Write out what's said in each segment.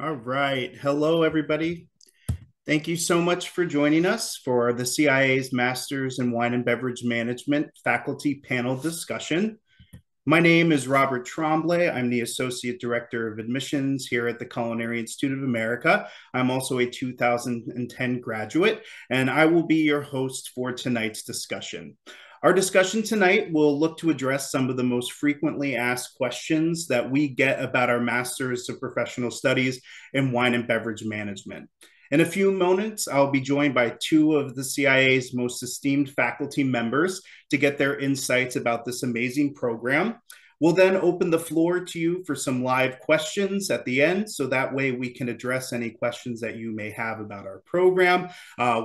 All right. Hello, everybody. Thank you so much for joining us for the CIA's Masters in Wine and Beverage Management faculty panel discussion. My name is Robert Tremblay. I'm the Associate Director of Admissions here at the Culinary Institute of America. I'm also a 2010 graduate, and I will be your host for tonight's discussion. Our discussion tonight will look to address some of the most frequently asked questions that we get about our Masters of Professional Studies in Wine and Beverage Management. In a few moments, I'll be joined by two of the CIA's most esteemed faculty members to get their insights about this amazing program. We'll then open the floor to you for some live questions at the end, so that way we can address any questions that you may have about our program.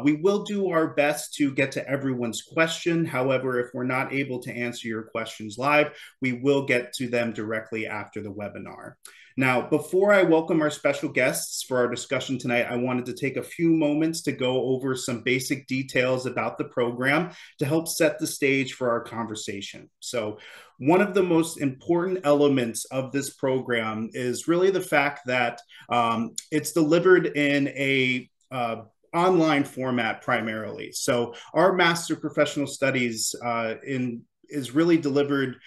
We will do our best to get to everyone's question. However, if we're not able to answer your questions live, we will get to them directly after the webinar. Now, before I welcome our special guests for our discussion tonight, I wanted to take a few moments to go over some basic details about the program to help set the stage for our conversation. So, one of the most important elements of this program is really the fact that it's delivered in a online format primarily. So, our Master Professional Studies is really delivered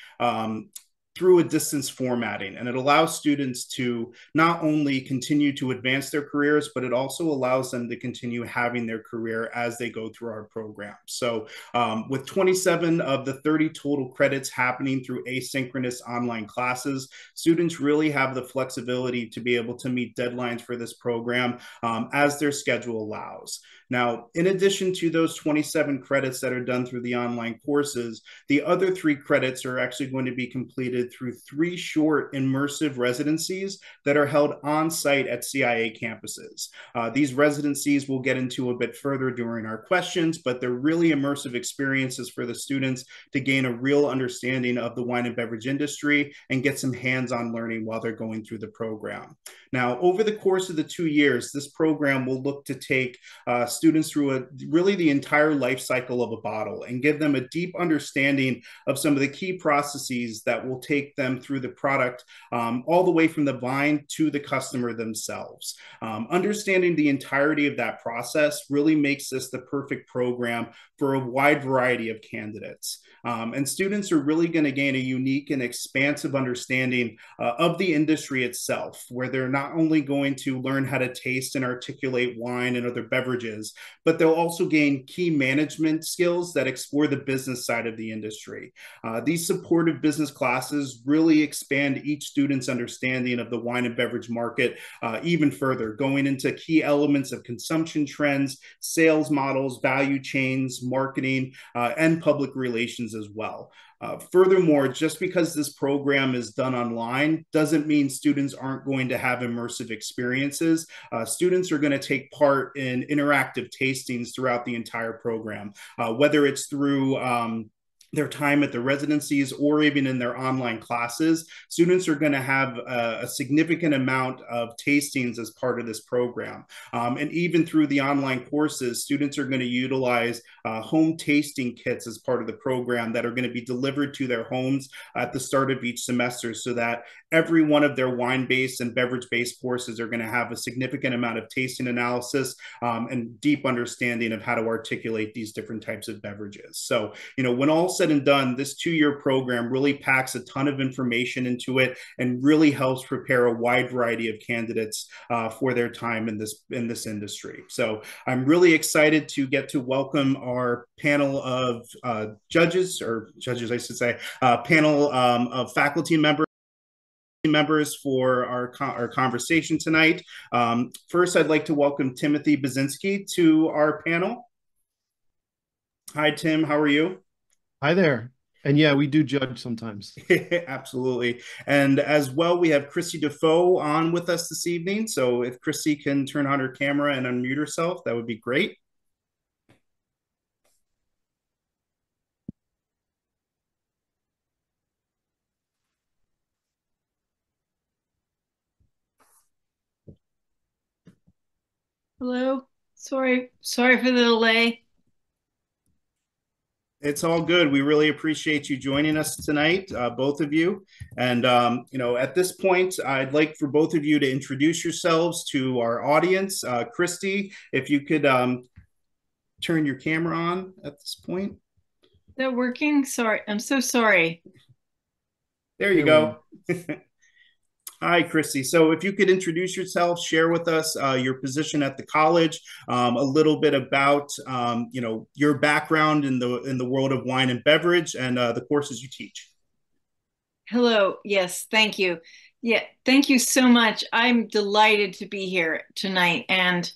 through a distance formatting. And it allows students to not only continue to advance their careers, but it also allows them to continue having their career as they go through our program. So with 27 of the 30 total credits happening through asynchronous online classes, students really have the flexibility to be able to meet deadlines for this program as their schedule allows. Now, in addition to those 27 credits that are done through the online courses, the other 3 credits are actually going to be completed through 3 short immersive residencies that are held on site at CIA campuses. These residencies we'll get into a bit further during our questions, but they're really immersive experiences for the students to gain a real understanding of the wine and beverage industry and get some hands-on learning while they're going through the program. Now, over the course of the 2 years, this program will look to take students through really the entire life cycle of a bottle and give them a deep understanding of some of the key processes that will take them through the product all the way from the vine to the customer themselves. Understanding the entirety of that process really makes this the perfect program for a wide variety of candidates. And students are really going to gain a unique and expansive understanding of the industry itself, where they're not only going to learn how to taste and articulate wine and other beverages, but they'll also gain key management skills that explore the business side of the industry. These supportive business classes really expand each student's understanding of the wine and beverage market even further, going into key elements of consumption trends, sales models, value chains, marketing, and public relations as well. Furthermore, just because this program is done online doesn't mean students aren't going to have immersive experiences. Students are going to take part in interactive tastings throughout the entire program, whether it's through their time at the residencies or even in their online classes. Students are going to have a significant amount of tastings as part of this program. And even through the online courses, students are going to utilize home tasting kits as part of the program that are going to be delivered to their homes at the start of each semester, so that every one of their wine-based and beverage-based courses are going to have a significant amount of tasting analysis and deep understanding of how to articulate these different types of beverages. So, when all said and done, this 2-year program really packs a ton of information into it and really helps prepare a wide variety of candidates for their time in this industry. So I'm really excited to get to welcome our panel of judges, I should say, panel of faculty members for our conversation tonight. First, I'd like to welcome Timothy Buzinski to our panel. Hi, Tim. How are you? Hi there. And yeah, we do judge sometimes. Absolutely. And as well, we have Christie Dufault on with us this evening. So if Christie can turn on her camera and unmute herself, that would be great. Hello. Sorry for the delay. It's all good. We really appreciate you joining us tonight, both of you. And, at this point, I'd like for both of you to introduce yourselves to our audience. Christie, if you could turn your camera on at this point. Is that working? Sorry. I'm so sorry. There you There we go. go. Hi, Christy. So, if you could introduce yourself, share with us your position at the college, a little bit about your background in the world of wine and beverage, and the courses you teach. Hello. Yes, thank you. Yeah, thank you so much. I'm delighted to be here tonight. And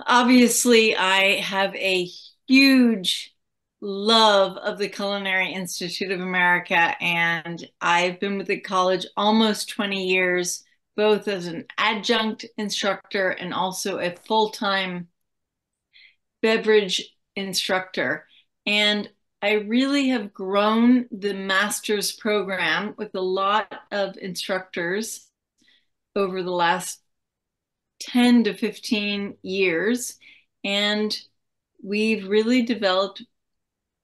obviously, I have a huge love of the Culinary Institute of America, and I've been with the college almost 20 years, both as an adjunct instructor and also a full-time beverage instructor. And I really have grown the master's program with a lot of instructors over the last 10 to 15 years. And we've really developed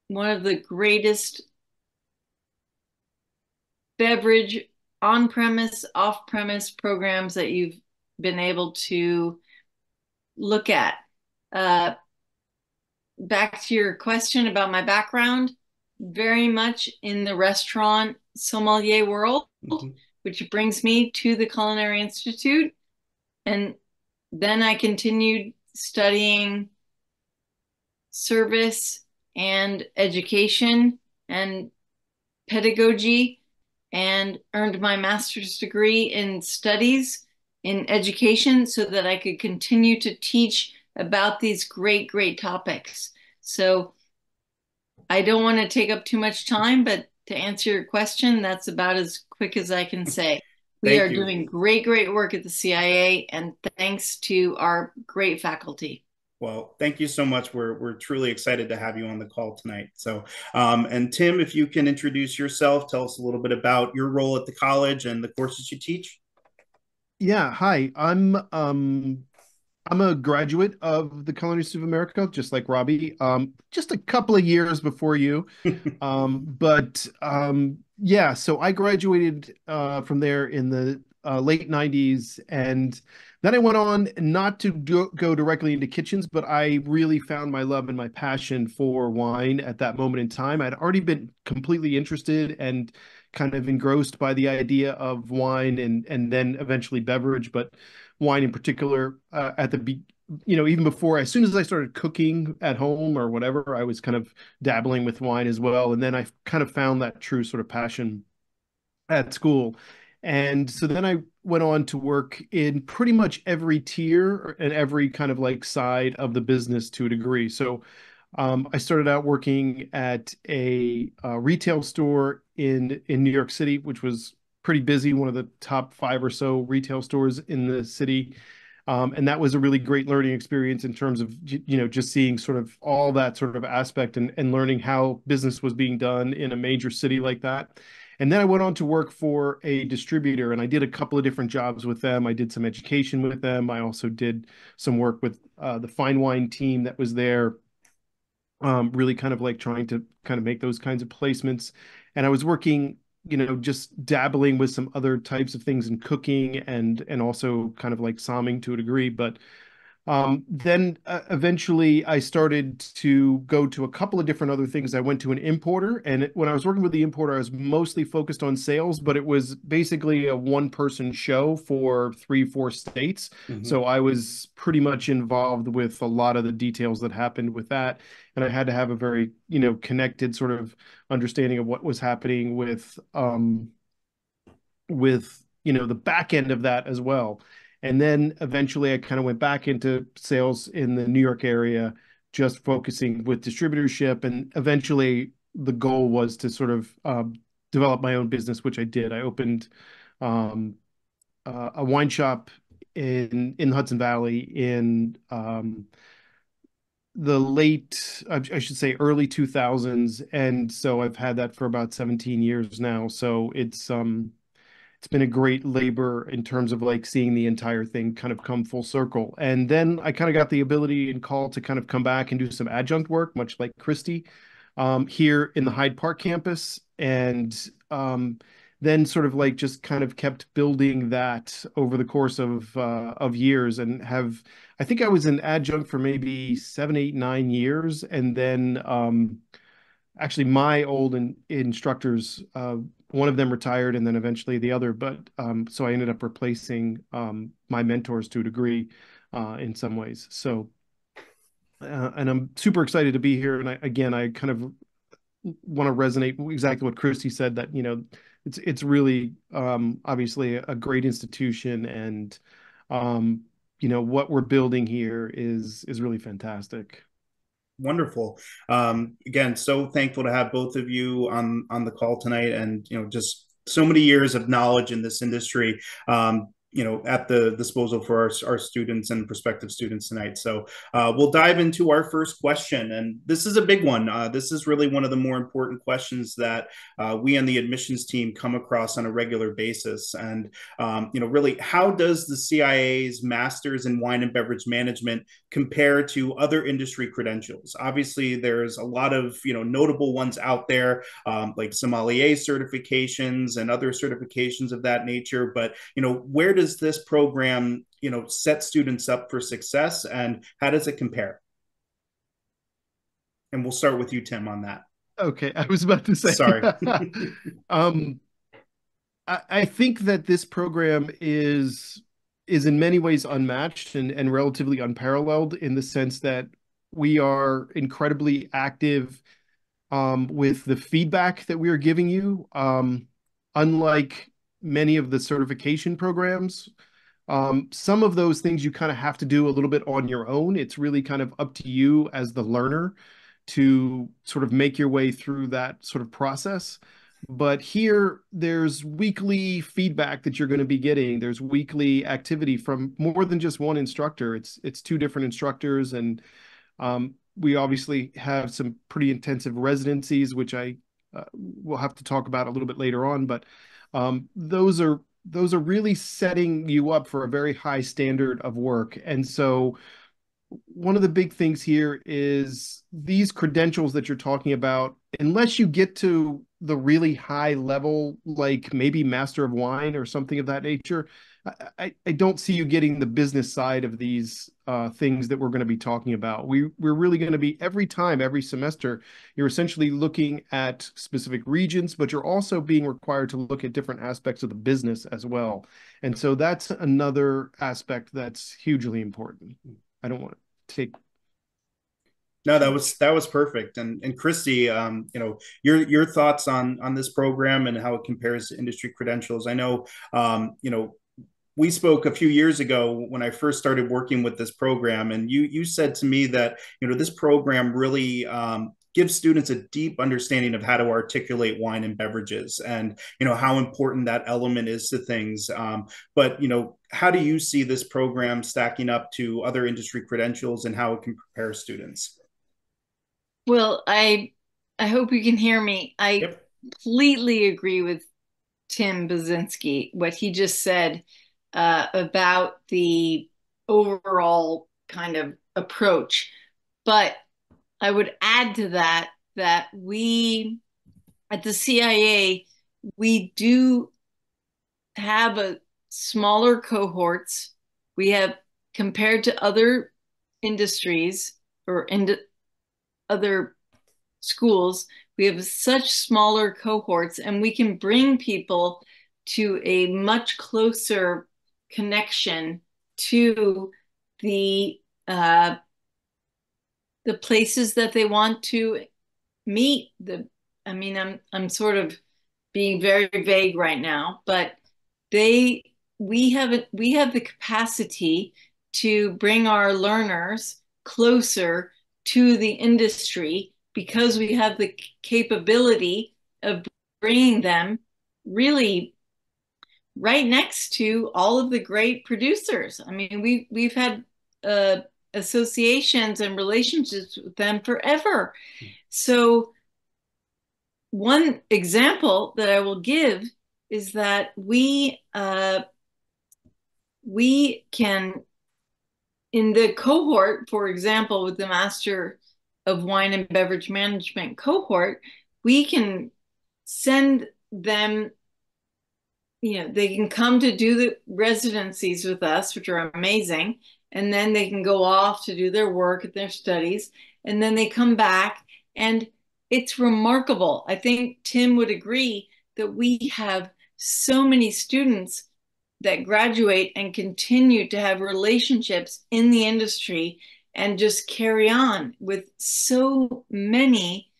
one of the greatest beverage on-premise, off-premise programs that you've been able to look at. Back to your question about my background, very much in the restaurant sommelier world, which brings me to the Culinary Institute. And then I continued studying service and education and pedagogy and earned my master's degree in studies in education so that I could continue to teach about these great, great topics. So I don't want to take up too much time, but to answer your question, that's about as quick as I can say. We are doing great, great work at the CIA, and thanks to our great faculty. Well, thank you so much. We're truly excited to have you on the call tonight. So, and Tim, if you can introduce yourself, tell us a little bit about your role at the college and the courses you teach. Yeah, hi. I'm a graduate of the Culinary Institute of America, just like Robbie. Just a couple of years before you. Yeah, so I graduated from there in the late 90s, and then I went on not to go directly into kitchens, but I really found my love and my passion for wine at that moment in time. I'd already been completely interested and kind of engrossed by the idea of wine and then eventually beverage, but wine in particular at the even before, as soon as I started cooking at home or whatever, I was kind of dabbling with wine as well. And then I kind of found that true sort of passion at school. And so then I went on to work in pretty much every tier and every kind of like side of the business to a degree. So I started out working at a retail store in New York City, which was pretty busy, one of the top five or so retail stores in the city. And that was a really great learning experience in terms of, just seeing sort of all that sort of aspect and learning how business was being done in a major city like that. And then I went on to work for a distributor, and I did a couple of different jobs with them. I did some education with them. I also did some work with the fine wine team that was there, really kind of like trying to kind of make those kinds of placements. And I was working, just dabbling with some other types of things in cooking and also kind of like somming to a degree. But then eventually I started to go to a couple of different other things. I went to an importer, and when I was working with the importer, I was mostly focused on sales, but it was basically a one-person show for 3, 4 states. So I was pretty much involved with a lot of the details that happened with that. And I had to have a very, connected sort of understanding of what was happening with the back end of that as well. And then eventually I kind of went back into sales in the New York area, just focusing with distributorship. And eventually the goal was to sort of develop my own business, which I did. I opened um, a wine shop in Hudson Valley in the late, I should say, early 2000s. And so I've had that for about 17 years now. So it's been a great labor in terms of like seeing the entire thing kind of come full circle. And then I kind of got the ability and call to kind of come back and do some adjunct work, much like Christie. here in the Hyde Park campus, and then sort of like just kind of kept building that over the course of years, and have I think I was an adjunct for maybe 7, 8, 9 years, and then actually my old instructors, one of them retired, and then eventually the other, but so I ended up replacing my mentors to a degree in some ways. So and I'm super excited to be here. And I kind of want to resonate exactly what Christie said, that, it's really obviously a great institution, and what we're building here is really fantastic. Wonderful. Again, so thankful to have both of you on the call tonight, and just so many years of knowledge in this industry. At the disposal for our students and prospective students tonight. So we'll dive into our first question. And this is a big one. This is really one of the more important questions that we and the admissions team come across on a regular basis. And, really, how does the CIA's Master's in Wine and Beverage Management compare to other industry credentials? Obviously, there's a lot of, notable ones out there, like sommelier certifications and other certifications of that nature. But, where does this program, set students up for success, and how does it compare? And we'll start with you, Tim, on that. Okay, I was about to say. Sorry. I think that this program is in many ways unmatched and relatively unparalleled, in the sense that we are incredibly active with the feedback that we are giving you. Unlike many of the certification programs, some of those things you kind of have to do a little bit on your own. It's really kind of up to you as the learner to sort of make your way through that sort of process. But here, there's weekly feedback that you're going to be getting. There's weekly activity from more than just one instructor. It's two different instructors, and we obviously have some pretty intensive residencies, which I will have to talk about a little bit later on. But those are really setting you up for a very high standard of work. And so one of the big things here is these credentials that you're talking about, unless you get to the really high level, like maybe Master of Wine or something of that nature, I don't see you getting the business side of these things that we're going to be talking about. We're really going to be, every semester, you're essentially looking at specific regions, but you're also being required to look at different aspects of the business as well. And so that's another aspect that's hugely important. I don't want to take. No, that was perfect. And Christie, your thoughts on this program and how it compares to industry credentials. I know, we spoke a few years ago when I first started working with this program, and you said to me that this program really gives students a deep understanding of how to articulate wine and beverages, and how important that element is to things. But how do you see this program stacking up to other industry credentials, and how it can prepare students? Well, I hope you can hear me. I Yep. completely agree with Tim Buzinski, what he just said about the overall kind of approach. But I would add to that that we at the CIA, we do have a smaller cohorts. We have, compared to other industries or other schools, we have such smaller cohorts, and we can bring people to a much closer connection to the places that they want to meet. I'm sort of being very vague right now, but we have the capacity to bring our learners closer to the industry, because we have the capability of bringing them really right next to all of the great producers. I mean, we've had associations and relationships with them forever. So one example that I will give is that we can, in the cohort, for example, with the master of Wine and Beverage Management cohort, we can send them, they can come to do the residencies with us, which are amazing. And then they can go off to do their work and their studies. And then they come back, and it's remarkable. I think Tim would agree that we have so many students that graduate and continue to have relationships in the industry and just carry on with so many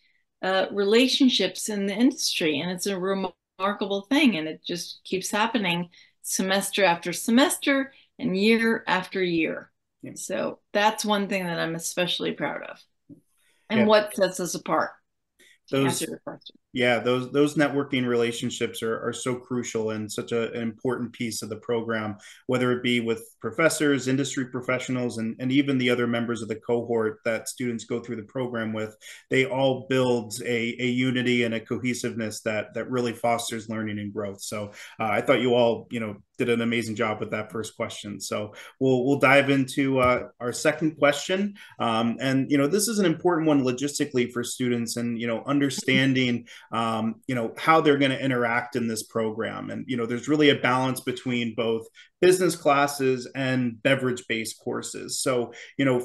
relationships in the industry. And it's a remarkable thing. And it just keeps happening semester after semester and year after year. Yeah. So that's one thing that I'm especially proud of, and what sets us apart. Answer your question. Yeah, those networking relationships are so crucial and such an important piece of the program, whether it be with professors, industry professionals, and even the other members of the cohort that students go through the program with. They all build a unity and a cohesiveness that really fosters learning and growth. So I thought you all, did an amazing job with that first question. So we'll dive into our second question. And, this is an important one logistically for students, and, understanding how they're going to interact in this program. And, there's really a balance between both business classes and beverage-based courses. So,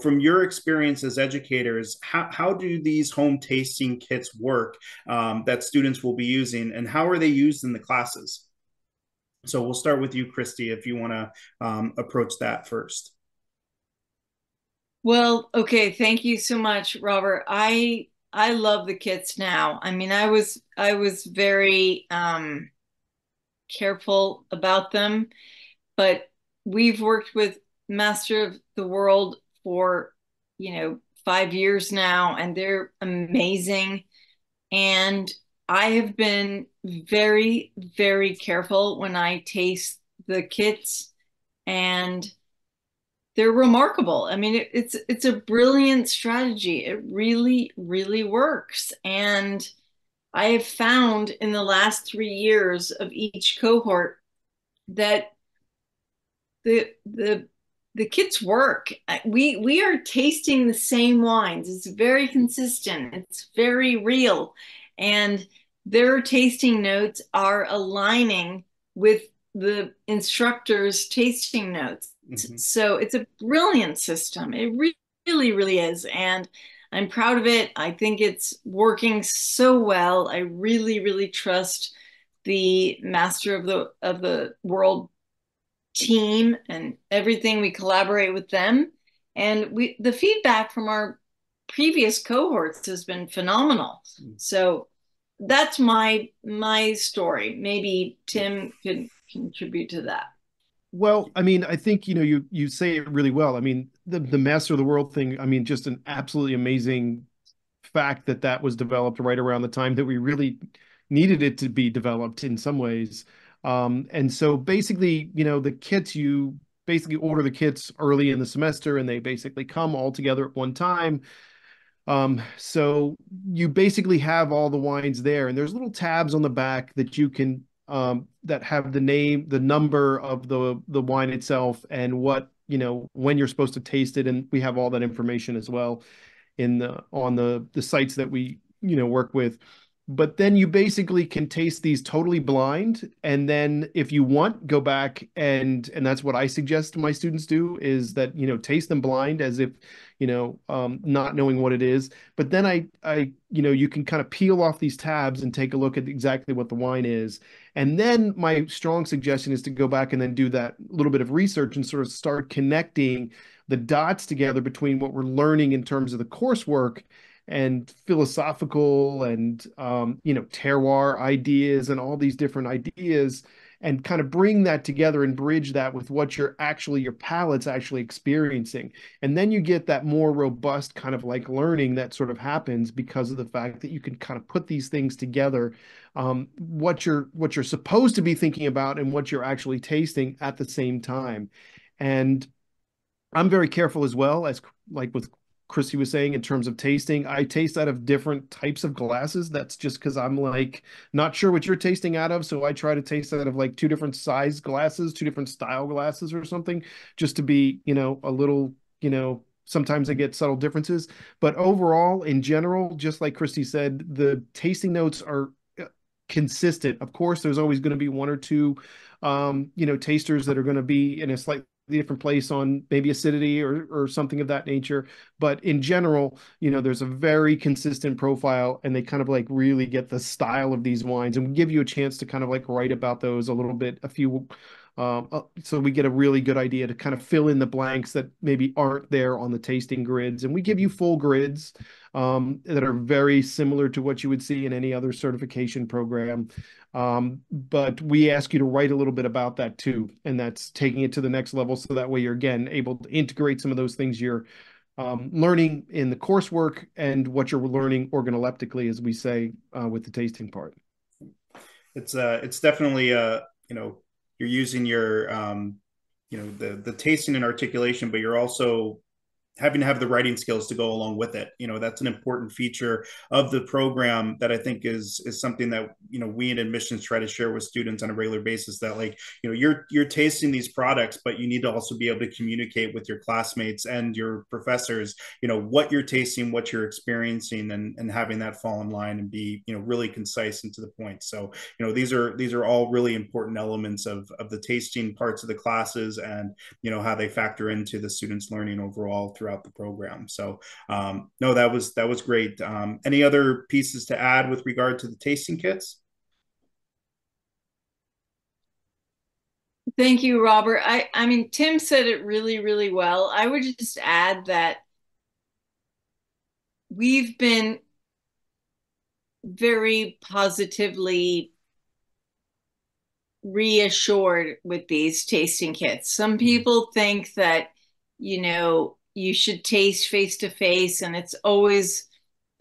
from your experience as educators, how do these home tasting kits work that students will be using, and how are they used in the classes? So we'll start with you, Christie, if you want to approach that first. Well, okay. Thank you so much, Robert. I love the kits now. I mean, I was very careful about them, but we've worked with Master of the World for 5 years now, and they're amazing. And I have been very, very careful when I taste the kits, and they're remarkable. I mean, it's a brilliant strategy. It really, really works. And I have found in the last 3 years of each cohort that the kits work. We are tasting the same wines. It's very consistent. It's very real. And their tasting notes are aligning with the instructor's tasting notes. Mm-hmm. So it's a brilliant system. It really, really is. And I'm proud of it. I think it's working so well. I really, really trust the Master of the World team and everything. We collaborate with them. And the feedback from our previous cohorts has been phenomenal. So that's my story. Maybe Tim could contribute to that. Well, I mean, I think, you say it really well. I mean, the Master of the World thing, I mean, just an absolutely amazing fact that was developed right around the time that we really needed it to be developed in some ways. And so basically, the kits, you basically order the kits early in the semester, and they basically come all together at one time. So you basically have all the wines there, and there's little tabs on the back that you can that have the name, the number of the wine itself, and what, when you're supposed to taste it. And we have all that information as well on the sites that we, work with. But then you basically can taste these totally blind. And then if you want, go back and that's what I suggest my students do, is that, taste them blind as if, not knowing what it is. But then you can kind of peel off these tabs and take a look at exactly what the wine is. And then my strong suggestion is to go back and then do that little bit of research and sort of start connecting the dots together between what we're learning in terms of the coursework and philosophical and terroir ideas and all these different ideas, and kind of bring that together and bridge that with what your palate's actually experiencing. And then you get that more robust kind of like learning that sort of happens because of the fact that you can kind of put these things together, what you're supposed to be thinking about and what you're actually tasting at the same time. And I'm very careful as well, as like with Christie was saying, in terms of tasting. I taste out of different types of glasses. That's just because I'm like not sure what you're tasting out of. So I try to taste out of like 2 different size glasses, 2 different style glasses or something, just to be, a little, sometimes I get subtle differences, but overall, in general, just like Christie said, the tasting notes are consistent. Of course, there's always going to be one or two, tasters that are going to be in a slightly different place on maybe acidity or something of that nature. But in general, there's a very consistent profile, and they kind of like really get the style of these wines, and we give you a chance to kind of like write about those a little bit, so we get a really good idea to kind of fill in the blanks that maybe aren't there on the tasting grids. And we give you full grids that are very similar to what you would see in any other certification program. But we ask you to write a little bit about that too. And that's taking it to the next level. So that way you're, again, able to integrate some of those things you're learning in the coursework and what you're learning organoleptically, as we say, with the tasting part. It's definitely, you're using your, the tasting and articulation, but you're also having to have the writing skills to go along with it. That's an important feature of the program that I think is something that, we in admissions try to share with students on a regular basis, that like, you're tasting these products, but you need to also be able to communicate with your classmates and your professors, what you're tasting, what you're experiencing, and having that fall in line and be, really concise and to the point. So, these are all really important elements of the tasting parts of the classes, and, how they factor into the students' learning overall throughout the program. So no, that was great. Any other pieces to add with regard to the tasting kits? Thank you, Robert. I mean, Tim said it really, really well. I would just add that we've been very positively reassured with these tasting kits. Some people think that, you should taste face to face, and it's always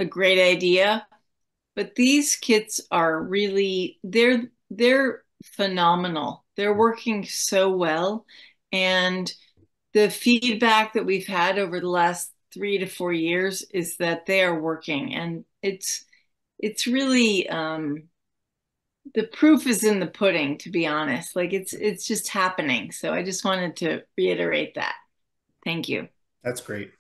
a great idea. But these kits are really, they're phenomenal. They're working so well. And the feedback that we've had over the last 3 to 4 years is that they are working. And it's really, the proof is in the pudding, to be honest. Like it's just happening. So I just wanted to reiterate that. Thank you. That's great.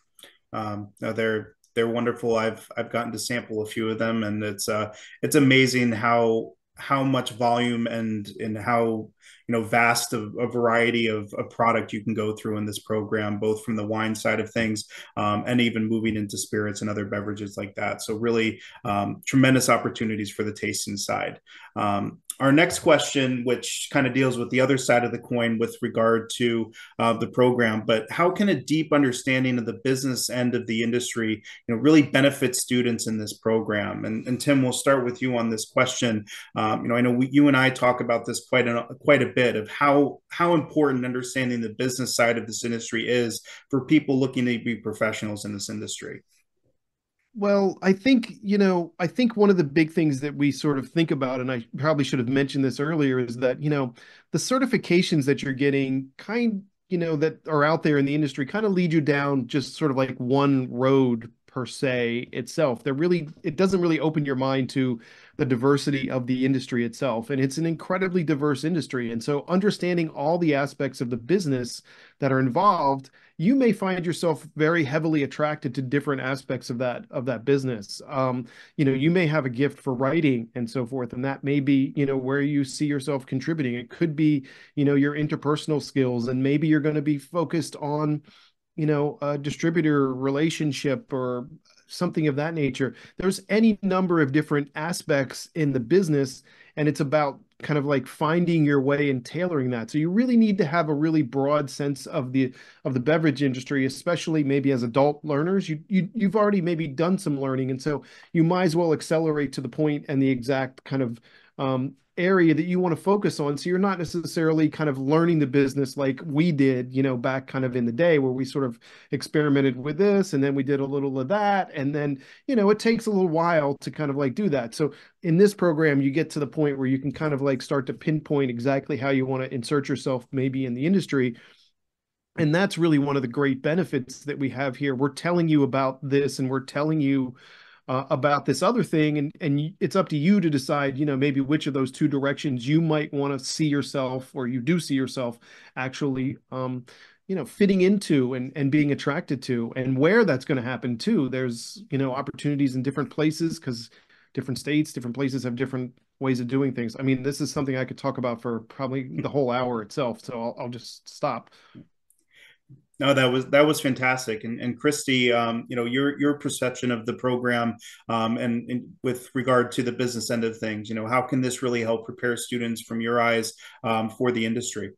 No, they're wonderful. I've gotten to sample a few of them, and it's amazing how much volume and how vast a variety of product you can go through in this program, both from the wine side of things and even moving into spirits and other beverages like that. So really tremendous opportunities for the tasting side. Our next question, which kind of deals with the other side of the coin with regard to the program, but how can a deep understanding of the business end of the industry, really benefit students in this program? And Tim, we'll start with you on this question. I know you and I talk about this quite a bit of how important understanding the business side of this industry is for people looking to be professionals in this industry. Well, I think one of the big things that we sort of think about, and I probably should have mentioned this earlier, is that, the certifications that you're getting that are out there in the industry kind of lead you down just sort of like one road per se itself. It doesn't really open your mind to the diversity of the industry itself. And it's an incredibly diverse industry. And so understanding all the aspects of the business that are involved, you may find yourself very heavily attracted to different aspects of that business. You may have a gift for writing and so forth, and that may be, where you see yourself contributing. It could be, your interpersonal skills, and maybe you're going to be focused on, a distributor relationship or something of that nature. There's any number of different aspects in the business, and it's about kind of like finding your way and tailoring that. So you really need to have a really broad sense of the beverage industry, especially maybe as adult learners. You've already maybe done some learning, and so you might as well accelerate to the point and the exact kind of area that you want to focus on. So you're not necessarily kind of learning the business like we did, back kind of in the day, where we sort of experimented with this and then we did a little of that. And then, it takes a little while to kind of like do that. So in this program, you get to the point where you can kind of like start to pinpoint exactly how you want to insert yourself maybe in the industry. And that's really one of the great benefits that we have here. We're telling you about this, and we're telling you about this other thing, and it's up to you to decide, maybe which of those two directions you might want to see yourself, or you do see yourself actually, fitting into and being attracted to, and where that's going to happen too. There's, opportunities in different places because different states, different places have different ways of doing things. I mean, this is something I could talk about for probably the whole hour itself. So I'll just stop. No, that was fantastic, and Christie, your perception of the program, and with regard to the business end of things, how can this really help prepare students from your eyes for the industry?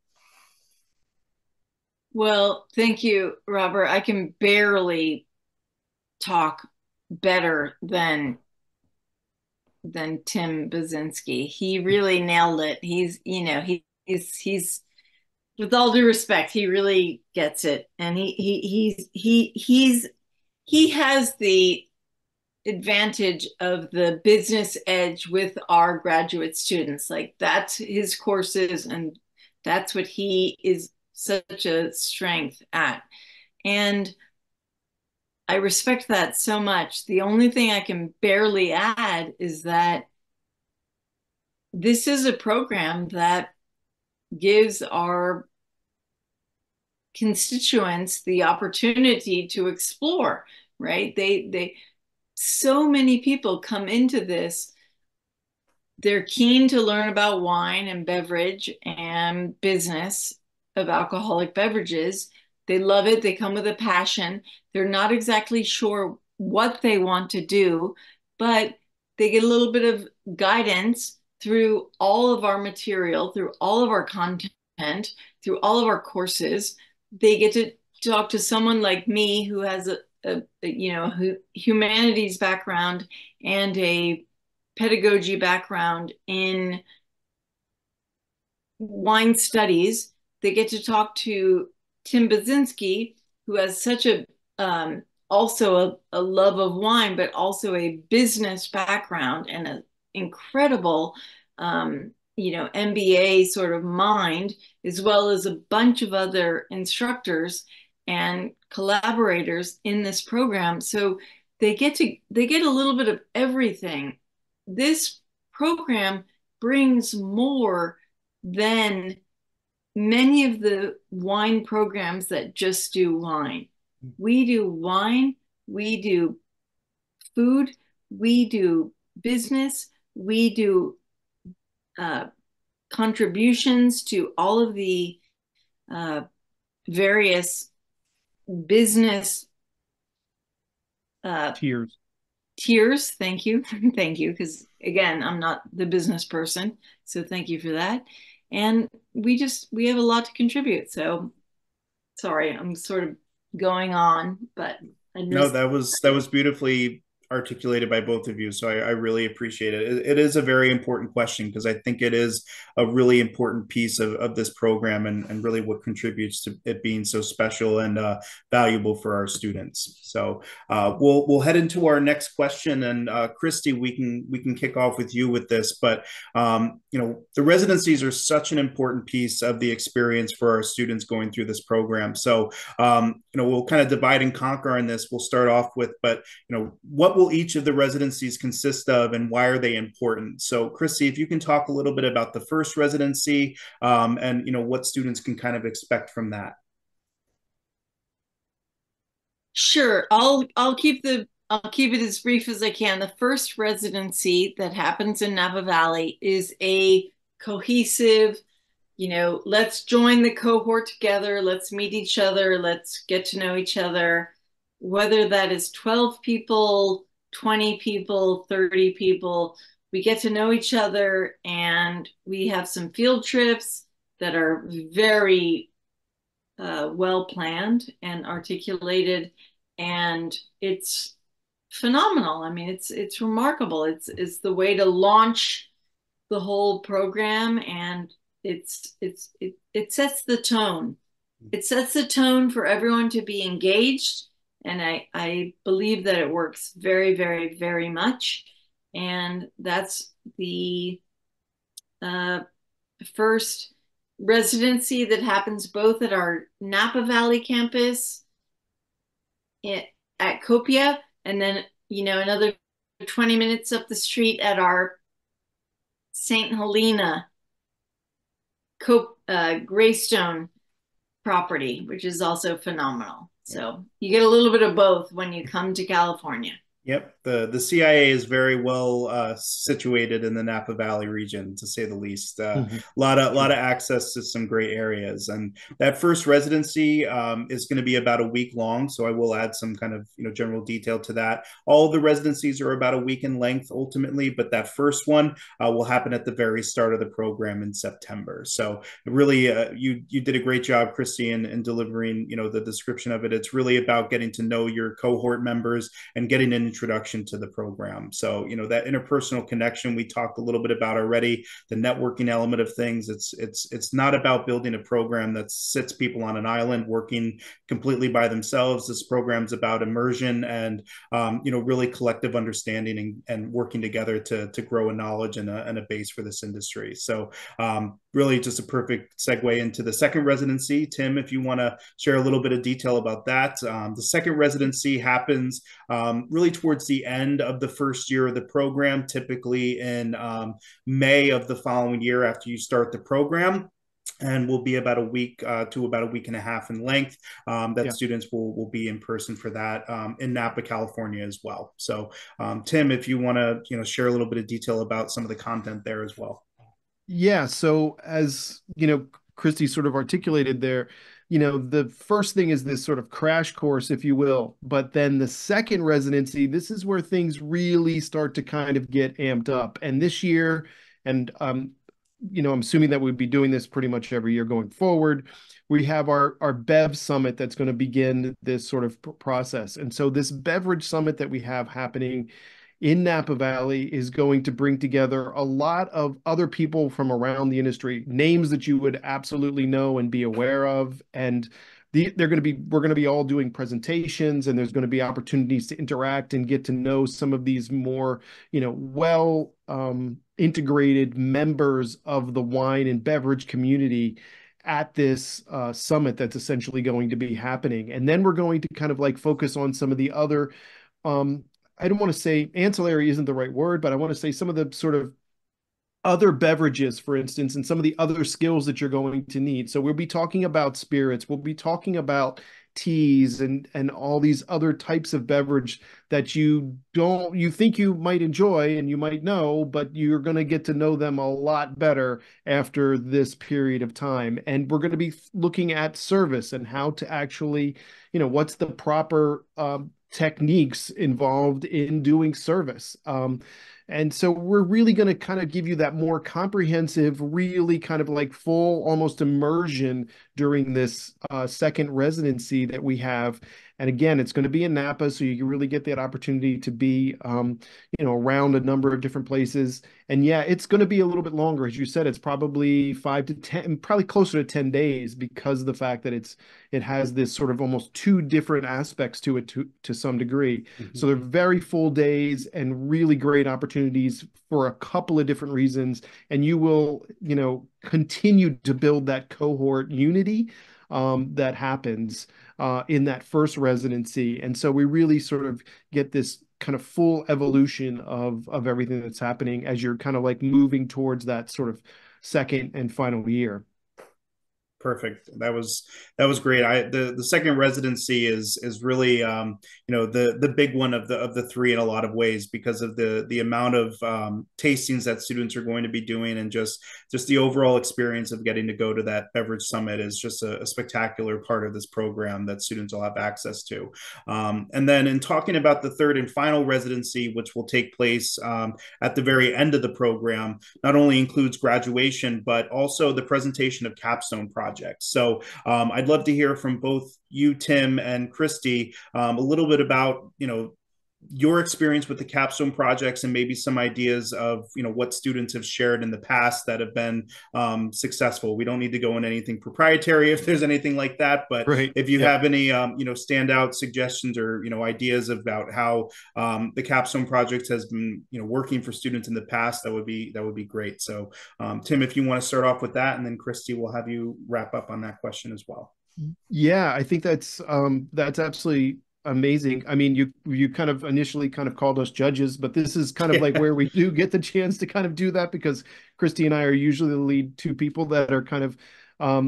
Well, thank you, Robert. I can barely talk better than Tim Buzinski. He really nailed it. He's with all due respect, he really gets it, and he has the advantage of the business edge with our graduate students. Like that's his courses, and that's what he is such a strength at. And I respect that so much. The only thing I can barely add is that this is a program that gives our constituents the opportunity to explore, right? So many people come into this. They're keen to learn about wine and beverage and business of alcoholic beverages. They love it. They come with a passion. They're not exactly sure what they want to do, but they get a little bit of guidance through all of our material, through all of our content, through all of our courses. They get to talk to someone like me who has a humanities background and a pedagogy background in wine studies. They get to talk to Tim Buzinski, who has such also a love of wine, but also a business background and an incredible, MBA sort of mind, as well as a bunch of other instructors and collaborators in this program. So they get a little bit of everything. This program brings more than many of the wine programs that just do wine. We do wine, we do food, we do business, we do contributions to all of the various business tiers. Thank you. Thank you. Because again, I'm not the business person. So thank you for that. And we have a lot to contribute. So sorry, I'm sort of going on, but No, that was beautifully articulated by both of you. So I really appreciate it. It is a very important question because I think it is a really important piece of this program and really what contributes to it being so special and valuable for our students. So we'll head into our next question, and Christie, we can kick off with you with this. But the residencies are such an important piece of the experience for our students going through this program. So we'll kind of divide and conquer on this. We'll start off with, but what will each of the residencies consist of, and why are they important? So, Christie, if you can talk a little bit about the first residency, and what students can kind of expect from that. Sure, I'll keep it as brief as I can. The first residency that happens in Napa Valley is a cohesive, let's join the cohort together, let's meet each other, let's get to know each other, whether that is 12 people, 20 people, 30 people. We get to know each other, and we have some field trips that are very well planned and articulated, and it's phenomenal. I mean, it's remarkable. It's the way to launch the whole program, and it sets the tone. It sets the tone for everyone to be engaged, and I believe that it works very, very, very much. And that's the first residency that happens both at our Napa Valley campus at Copia, and then another 20 minutes up the street at our St. Helena Greystone property, which is also phenomenal. So you get a little bit of both when you come to California. Yep, the CIA is very well situated in the Napa Valley region, to say the least. Lot of access to some great areas, and that first residency is going to be about a week long. So I will add some kind of general detail to that. All of the residencies are about a week in length ultimately, but that first one will happen at the very start of the program in September. So really, you did a great job, Christie, in delivering the description of it. It's really about getting to know your cohort members and getting an introduction to the program. So, that interpersonal connection we talked a little bit about already, the networking element of things. It's not about building a program that sits people on an island working completely by themselves. This program's about immersion and, really collective understanding and working together to grow a knowledge and a base for this industry. So, really just a perfect segue into the second residency. Tim, if you want to share a little bit of detail about that. The second residency happens really towards the end of the first year of the program, typically in May of the following year after you start the program, and will be about a week to about a week and a half in length that students will be in person for that in Napa, California as well. So Tim, if you want to share a little bit of detail about some of the content there as well. Yeah, so as Christie sort of articulated there, the first thing is this sort of crash course, if you will. But then the second residency, this is where things really start to kind of get amped up. And this year, and I'm assuming that we'd be doing this pretty much every year going forward, we have our Bev Summit that's going to begin this sort of process. And so this beverage summit that we have happening in Napa Valley is going to bring together a lot of other people from around the industry, names that you would absolutely know and be aware of. And we're going to be all doing presentations, and there's going to be opportunities to interact and get to know some of these more, well integrated members of the wine and beverage community at this summit that's essentially going to be happening. And then we're going to kind of like focus on some of the other I don't want to say ancillary isn't the right word, but I want to say some of the sort of other beverages, for instance, and some of the other skills that you're going to need. So we'll be talking about spirits, we'll be talking about teas and all these other types of beverage that you think you might enjoy and you might know, but you're going to get to know them a lot better after this period of time. And we're going to be looking at service and how to actually, what's the proper techniques involved in doing service. And so we're really going to kind of give you that more comprehensive, really kind of like full almost immersion during this second residency that we have. And again, it's going to be in Napa, so you can really get that opportunity to be, around a number of different places. And yeah, it's going to be a little bit longer. As you said, it's probably 5 to 10, probably closer to 10 days because of the fact that it has this sort of almost two different aspects to it to some degree. Mm-hmm. So they're very full days and really great opportunities for a couple of different reasons. And you will, continue to build that cohort unity that happens in that first residency. And so we really sort of get this kind of full evolution of everything that's happening as you're kind of like moving towards that sort of second and final year. Perfect. That was great. The second residency is really the big one of the three in a lot of ways because of the amount of tastings that students are going to be doing, and just the overall experience of getting to go to that beverage summit is just a spectacular part of this program that students will have access to. And then in talking about the third and final residency, which will take place at the very end of the program, not only includes graduation but also the presentation of capstone projects. So I'd love to hear from both you, Tim, and Christie, a little bit about, your experience with the capstone projects and maybe some ideas of, what students have shared in the past that have been successful. We don't need to go into anything proprietary if there's anything like that, but if you have any, standout suggestions or, ideas about how the capstone project has been, working for students in the past, that would be great. So Tim, if you want to start off with that, and then Christie, we'll have you wrap up on that question as well. Yeah, I think that's absolutely amazing. I mean, you kind of initially kind of called us judges, but this is kind of like where we do get the chance to kind of do that because Christie and I are usually the lead two people that are kind of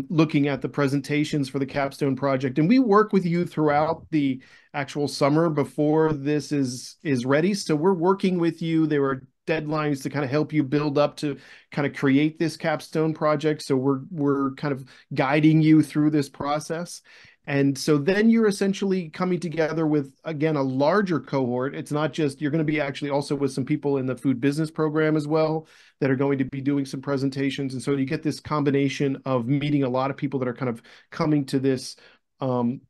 looking at the presentations for the capstone project. And we work with you throughout the actual summer before this is ready. So we're working with you. There are deadlines to kind of help you build up to kind of create this capstone project. So we're kind of guiding you through this process. And so then you're essentially coming together with, again, a larger cohort. It's not just, you're going to be actually also with some people in the food business program as well that are going to be doing some presentations. And so you get this combination of meeting a lot of people that are kind of coming to this kind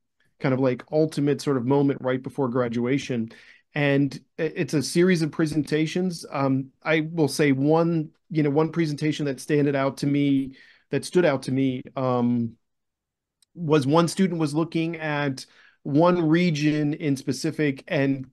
of like ultimate sort of moment right before graduation. And it's a series of presentations. I will say one presentation that stood out to me, was one student was looking at one region in specific and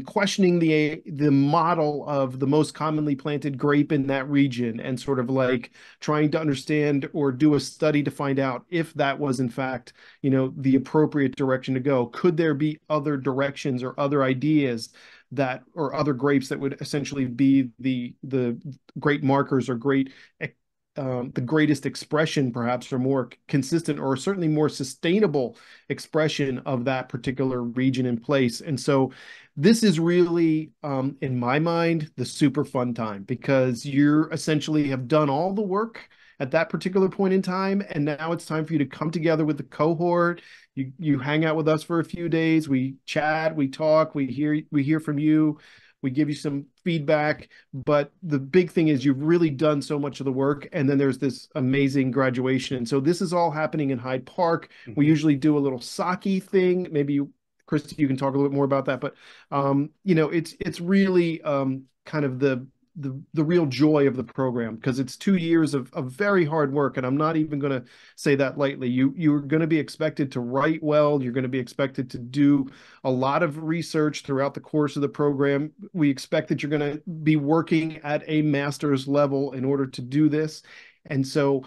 questioning the model of the most commonly planted grape in that region, and sort of like trying to understand or do a study to find out if that was in fact, the appropriate direction to go. Could there be other directions or other ideas or other grapes that would essentially be the great markers or the greatest expression, perhaps, or more consistent, or certainly more sustainable expression of that particular region and place. And so this is really, in my mind, the super fun time, because you essentially have done all the work at that particular point in time. And now it's time for you to come together with the cohort. You hang out with us for a few days. We chat, we talk, we hear from you. We give you some feedback, but the big thing is you've really done so much of the work, and then there's this amazing graduation. And so this is all happening in Hyde Park. Mm-hmm. We usually do a little sake thing. Maybe Christie, you can talk a little bit more about that, but it's really kind of the real joy of the program, because it's 2 years of very hard work. And I'm not even going to say that lightly. You're going to be expected to write well. You're going to be expected to do a lot of research throughout the course of the program. We expect that you're going to be working at a master's level in order to do this. And so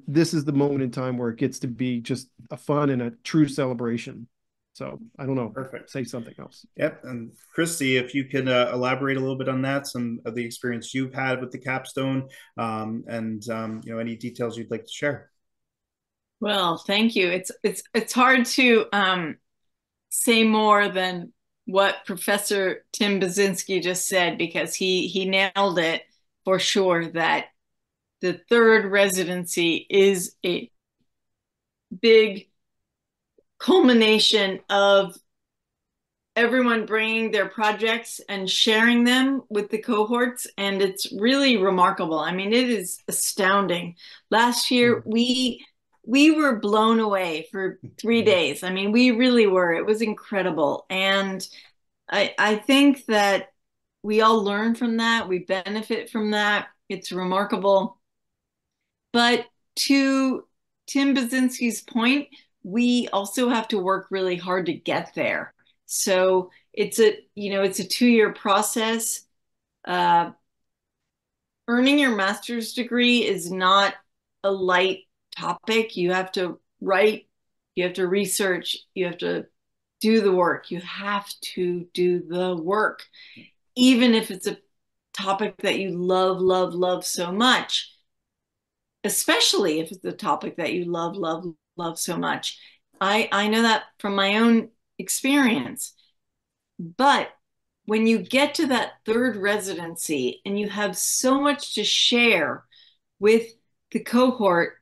this is the moment in time where it gets to be just a fun and a true celebration. So I don't know. Perfect. Say something else. Yep. And Christie, if you could elaborate a little bit on that, some of the experience you've had with the capstone, and any details you'd like to share. Well, thank you. It's hard to say more than what Professor Tim Buzinski just said, because he nailed it for sure, that the third residency is a big culmination of everyone bringing their projects and sharing them with the cohorts. And it's really remarkable. I mean, it is astounding. Last year, we were blown away for 3 days. I mean, we really were. It was incredible. And I think that we all learn from that. We benefit from that. It's remarkable. But to Tim Buzinski's point, we also have to work really hard to get there. So it's a 2-year process. Earning your master's degree is not a light topic. You have to write, you have to research, you have to do the work. You have to do the work, even if it's a topic that you love, love, love so much, especially if it's a topic that you love, love, love so much. I know that from my own experience. But when you get to that third residency and you have so much to share with the cohort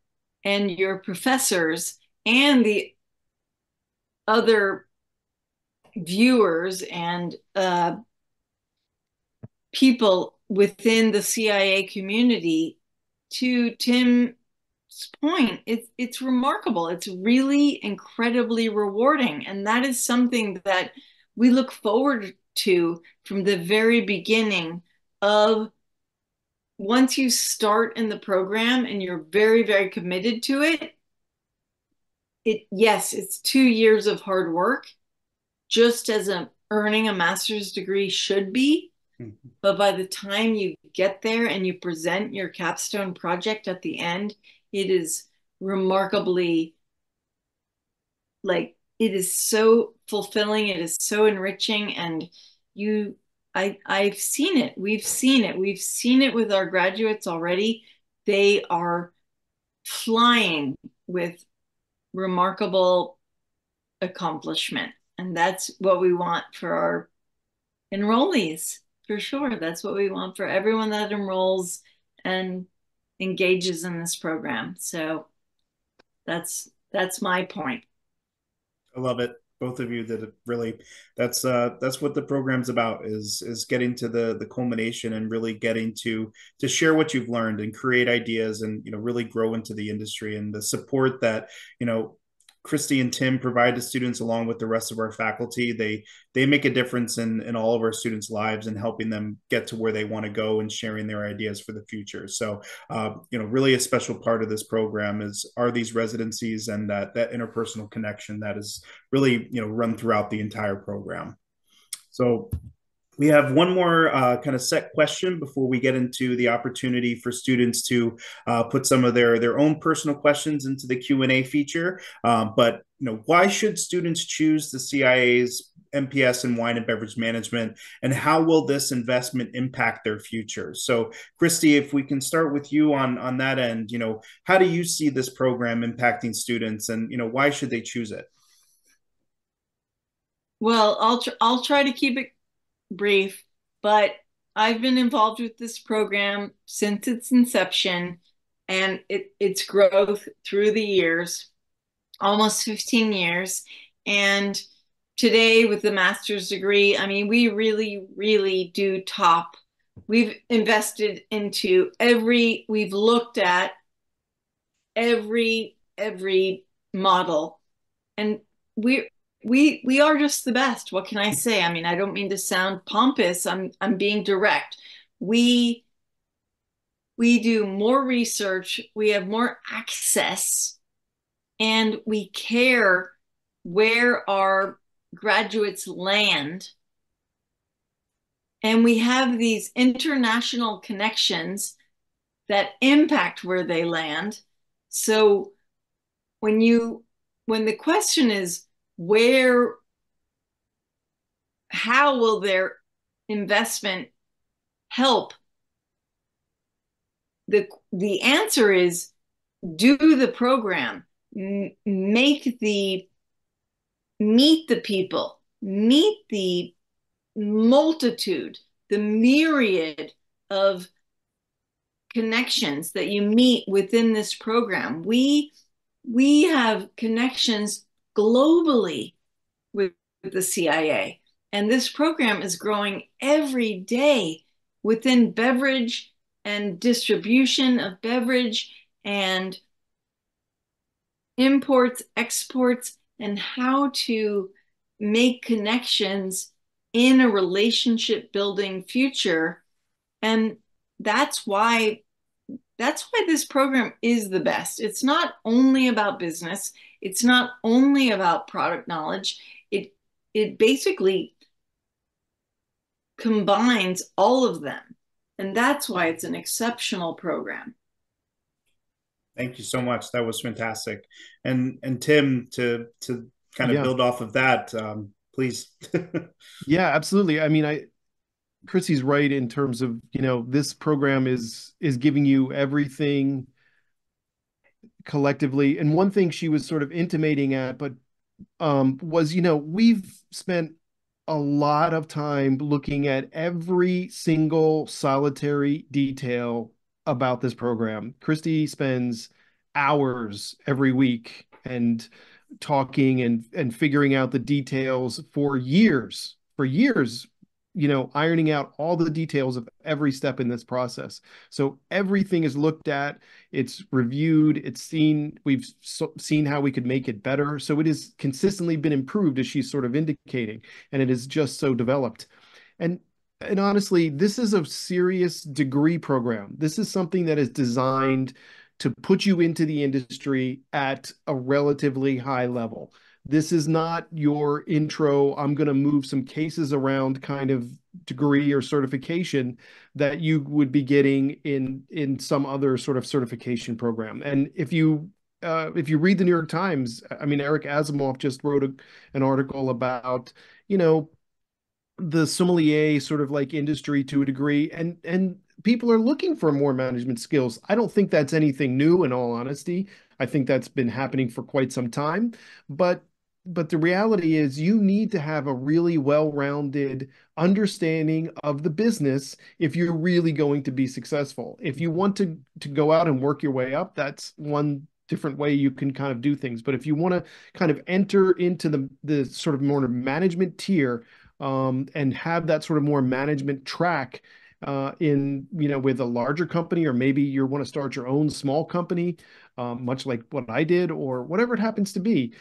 and your professors and the other viewers and people within the CIA community, to Tim's point, it's remarkable. It's really incredibly rewarding. And that is something that we look forward to from the very beginning of, once you start in the program and you're very, very committed to it. Yes, it's 2 years of hard work, just as earning a master's degree should be. Mm-hmm. But by the time you get there and you present your capstone project at the end, it is remarkably, it is so fulfilling. It is so enriching. And I've seen it. We've seen it. We've seen it with our graduates already. They are flying with remarkable accomplishment. And that's what we want for our enrollees, for sure. That's what we want for everyone that enrolls and engages in this program. So that's my point. I love it. Both of you that really, that's what the program's about, is getting to the culmination and really getting to share what you've learned and create ideas and really grow into the industry, and the support that Christie and Tim provide to students along with the rest of our faculty. They make a difference in all of our students' lives and helping them get to where they want to go and sharing their ideas for the future. So, really a special part of this program are these residencies and that interpersonal connection that is really run throughout the entire program. So we have one more kind of set question before we get into the opportunity for students to put some of their own personal questions into the Q&A feature. But why should students choose the CIA's MPS in Wine and Beverage Management, and how will this investment impact their future? So, Christie, if we can start with you on that end, how do you see this program impacting students, and why should they choose it? Well, I'll try to keep it brief, but I've been involved with this program since its inception and its growth through the years, almost 15 years. And today with the master's degree, I mean, we really, really do top. We've invested into we've looked at every model, and we are just the best. What can I say? I mean, I don't mean to sound pompous. I'm being direct. We do more research, we have more access, and we care where our graduates land. And we have these international connections that impact where they land. So when the question is how will their investment help? The answer is do the program, meet the people, meet the multitude, the myriad of connections that you meet within this program. We have connections globally with the CIA, and this program is growing every day within beverage and distribution of beverage and imports, exports, and how to make connections in a relationship building future. And that's why this program is the best. It's not only about business. It's not only about product knowledge. It basically combines all of them. And that's why it's an exceptional program. Thank you so much. That was fantastic. And Tim, to kind of build off of that, please. Yeah, absolutely. I mean, Christie's right in terms of, this program is giving you everything collectively. And one thing she was sort of intimating at, but was, we've spent a lot of time looking at every single solitary detail about this program. Christie spends hours every week and talking and figuring out the details for years, ironing out all the details of every step in this process. So everything is looked at, it's reviewed, it's seen, we've seen how we could make it better. So it has consistently been improved, as she's sort of indicating, and it is just so developed. And honestly, this is a serious degree program. This is something that is designed to put you into the industry at a relatively high level. This is not your intro, I'm going to move some cases around kind of degree or certification that you would be getting in some other sort of certification program. And if you read the New York Times, I mean, Eric Asimov just wrote an article about, the sommelier sort of like industry to a degree, and people are looking for more management skills. I don't think that's anything new, in all honesty. I think that's been happening for quite some time, but the reality is you need to have a really well-rounded understanding of the business if you're really going to be successful. If you want to go out and work your way up, that's one different way you can kind of do things. But if you want to kind of enter into the sort of more management tier, and have that sort of more management track in, with a larger company, or maybe you want to start your own small company, much like what I did, or whatever it happens to be.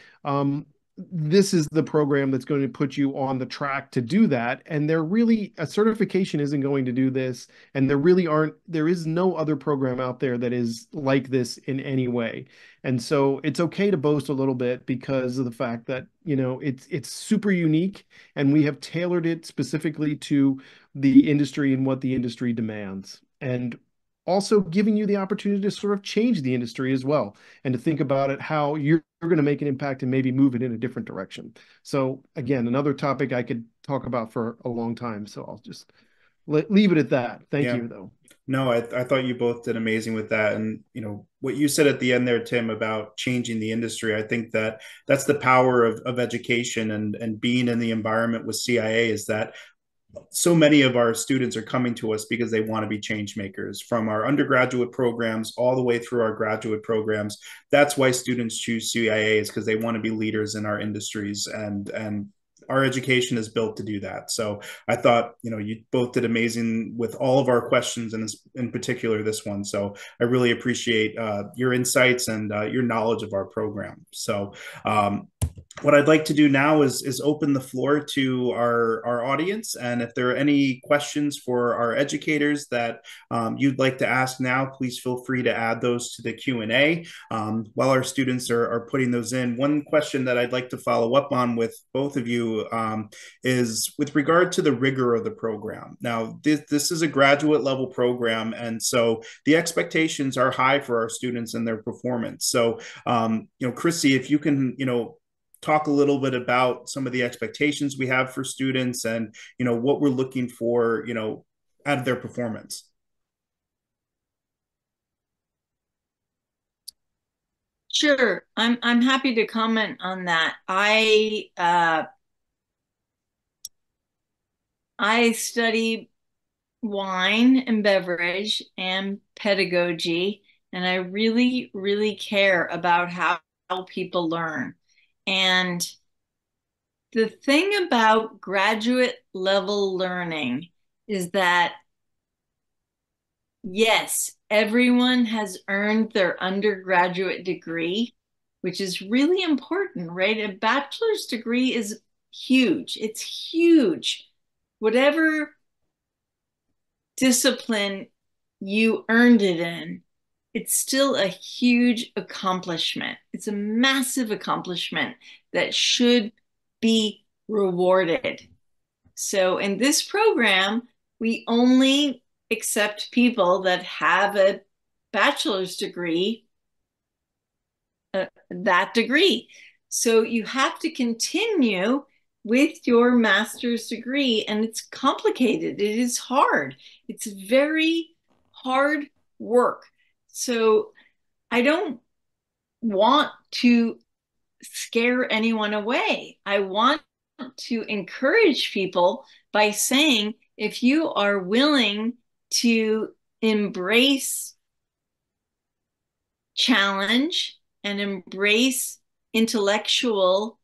This is the program that's going to put you on the track to do that. And a certification isn't going to do this. And there is no other program out there that is like this in any way. And so it's okay to boast a little bit because of the fact that, it's super unique, and we have tailored it specifically to the industry and what the industry demands. And also giving you the opportunity to sort of change the industry as well, and to think about it, how you're going to make an impact and maybe move it in a different direction. So again, another topic I could talk about for a long time. So I'll just leave it at that. Thank Yeah. you, though. No, I thought you both did amazing with that. And, what you said at the end there, Tim, about changing the industry, I think that that's the power of education and being in the environment with CIA, is that so many of our students are coming to us because they want to be change makers, from our undergraduate programs all the way through our graduate programs. That's why students choose CIA, is because they want to be leaders in our industries, and our education is built to do that. So I thought, you both did amazing with all of our questions, and in particular this one. So I really appreciate your insights and your knowledge of our program. So what I'd like to do now is open the floor to our audience, and if there are any questions for our educators that you'd like to ask now, please feel free to add those to the Q&A while our students are putting those in. One question that I'd like to follow up on with both of you is with regard to the rigor of the program. Now, this is a graduate level program, and so the expectations are high for our students and their performance. So, Christie, if you can, talk a little bit about some of the expectations we have for students, and what we're looking for out of their performance. Sure, I'm happy to comment on that. I study wine and beverage and pedagogy, and I really, really care about how people learn. And the thing about graduate level learning is that, yes, everyone has earned their undergraduate degree, which is really important, right? A bachelor's degree is huge. It's huge. Whatever discipline you earned it in, it's still a huge accomplishment. It's a massive accomplishment that should be rewarded. So in this program, we only accept people that have a bachelor's degree, that degree. So you have to continue with your master's degree, and it's complicated. It is hard. It's very hard work. So I don't want to scare anyone away. I want to encourage people by saying, if you are willing to embrace challenge and embrace intellectual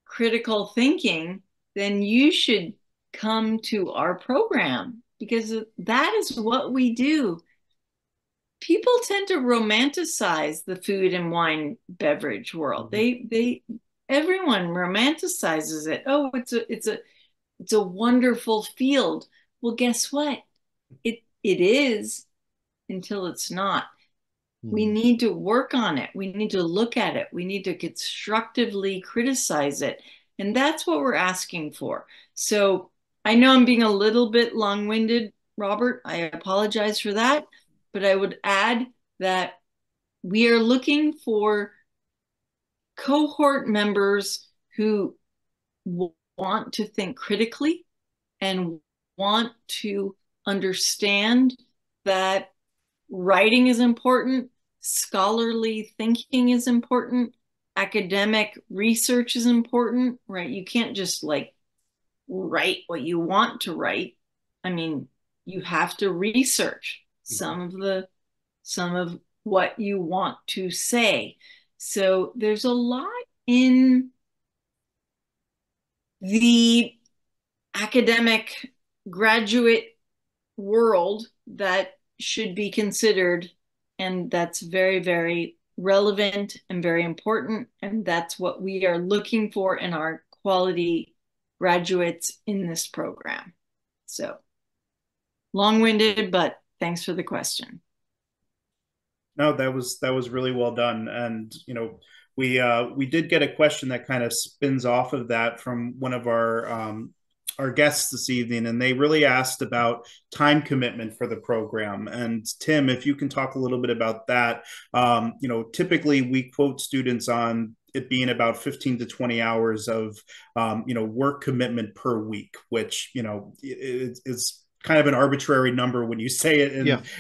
critical thinking, then you should come to our program, because that is what we do. People tend to romanticize the food and wine beverage world. Everyone romanticizes it. Oh, it's a wonderful field. Well, guess what? It is, until it's not. We need to work on it. We need to look at it. We need to constructively criticize it. And that's what we're asking for. So I know I'm being a little bit long-winded, Robert. I apologize for that. But I would add that we are looking for cohort members who want to think critically and want to understand that writing is important, scholarly thinking is important, academic research is important, right? You can't just like write what you want to write. I mean, you have to research some of what you want to say. So there's a lot in the academic graduate world that should be considered, and that's very, very relevant and very important, and that's what we are looking for in our quality graduates in this program. So long-winded, but thanks for the question. No, that was really well done. And we did get a question that kind of spins off of that from one of our guests this evening, and they really asked about time commitment for the program. And Tim, if you can talk a little bit about that. Typically we quote students on it being about 15 to 20 hours of work commitment per week, which is kind of an arbitrary number when you say it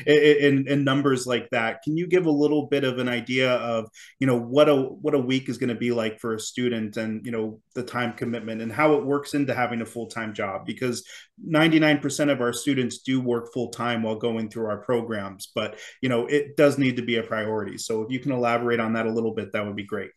in numbers like that. Can you give a little bit of an idea of what a week is going to be like for a student, and the time commitment and how it works into having a full-time job? Because 99% of our students do work full-time while going through our programs, but it does need to be a priority. So if you can elaborate on that a little bit, that would be great.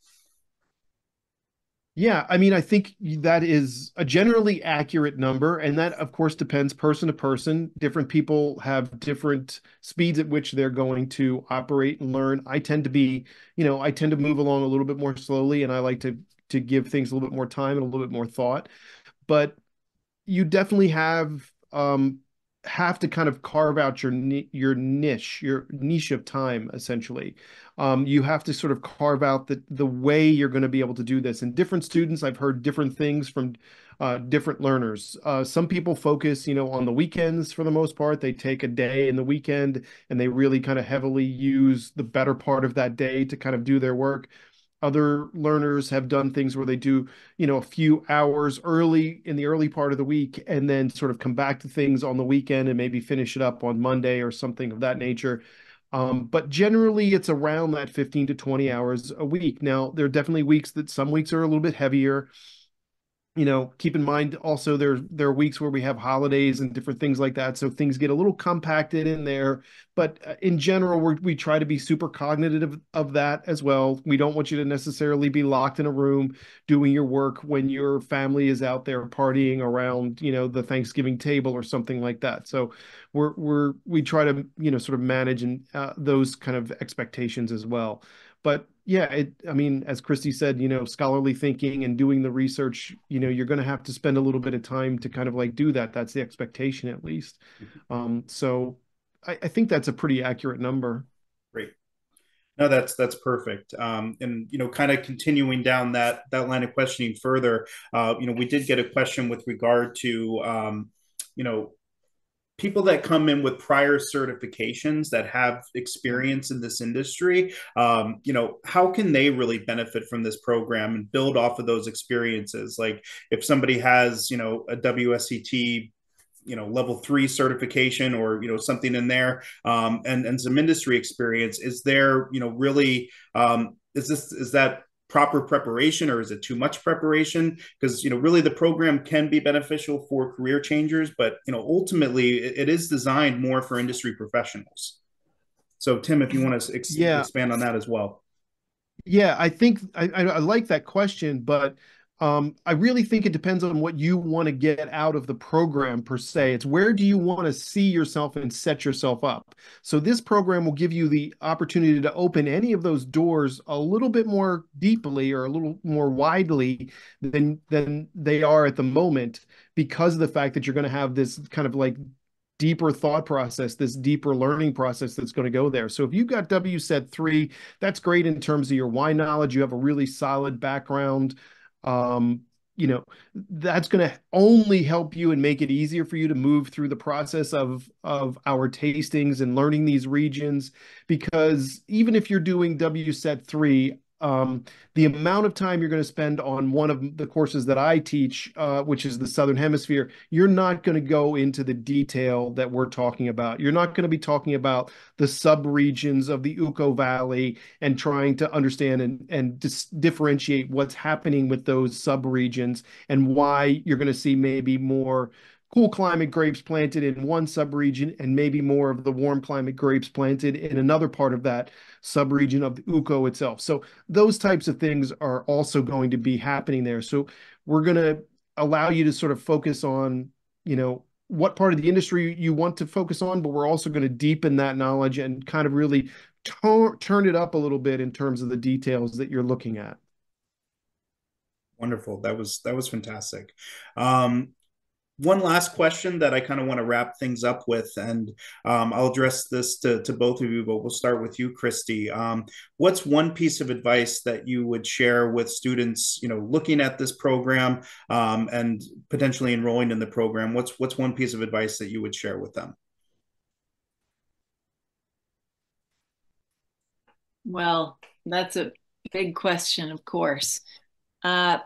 Yeah, I mean, I think that is a generally accurate number, and that, of course, depends person to person. Different people have different speeds at which they're going to operate and learn. I tend to move along a little bit more slowly, and I like to give things a little bit more time and a little bit more thought. But you definitely have to kind of carve out your niche of time, essentially. You have to sort of carve out the way you're going to be able to do this. And different students, I've heard different things from different learners. Some people focus, on the weekends for the most part. They take a day in the weekend and they really kind of heavily use the better part of that day to kind of do their work. Other learners have done things where they do, a few hours early in the early part of the week and then sort of come back to things on the weekend and maybe finish it up on Monday or something of that nature. But generally, it's around that 15 to 20 hours a week. Now, there are definitely some weeks are a little bit heavier. Keep in mind also there are weeks where we have holidays and different things like that, so things get a little compacted in there. But in general, we try to be super cognitive of that as well. We don't want you to necessarily be locked in a room doing your work when your family is out there partying around, the Thanksgiving table or something like that. So we try to sort of manage those kind of expectations as well. But yeah, I mean, as Christie said, scholarly thinking and doing the research, you're going to have to spend a little bit of time to kind of like do that. That's the expectation, at least. So I think that's a pretty accurate number. Great. No, that's perfect. And kind of continuing down that line of questioning further, we did get a question with regard to people that come in with prior certifications that have experience in this industry. How can they really benefit from this program and build off of those experiences? Like if somebody has, a WSET level 3 certification or something in there, and some industry experience, is there really is that proper preparation, or is it too much preparation? Because really the program can be beneficial for career changers, but ultimately it is designed more for industry professionals. So Tim, if you want to expand on that as well. Yeah, I think I like that question, but I really think it depends on what you want to get out of the program per se. It's where do you want to see yourself and set yourself up. So this program will give you the opportunity to open any of those doors a little bit more deeply or a little more widely than they are at the moment, because of the fact that you're going to have this kind of like deeper thought process, this deeper learning process that's going to go there. So if you've got WSET 3, that's great in terms of your wine knowledge. You have a really solid background. um, that's going to only help you and make it easier for you to move through the process of our tastings and learning these regions. Because even if you're doing WSET 3, the amount of time you're going to spend on one of the courses that I teach, which is the Southern Hemisphere, you're not going to go into the detail that we're talking about. You're not going to be talking about the subregions of the Uco Valley and trying to understand and differentiate what's happening with those subregions and why you're going to see maybe more cool climate grapes planted in one subregion and maybe more of the warm climate grapes planted in another part of that subregion of the Uco itself. So those types of things are also going to be happening there. So we're going to allow you to sort of focus on, what part of the industry you want to focus on, but we're also going to deepen that knowledge and kind of really turn it up a little bit in terms of the details that you're looking at. Wonderful. That was fantastic. One last question that I kind of want to wrap things up with, and I'll address this to both of you, but we'll start with you, Christie. What's one piece of advice that you would share with students, looking at this program and potentially enrolling in the program? What's one piece of advice that you would share with them? Well, that's a big question, of course. Uh,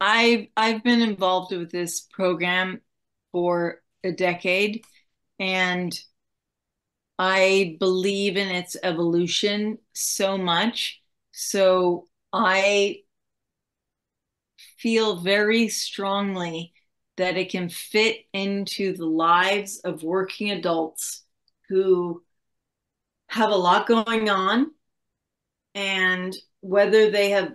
I've been involved with this program for a decade, and I believe in its evolution so much. So I feel very strongly that it can fit into the lives of working adults who have a lot going on, and whether they have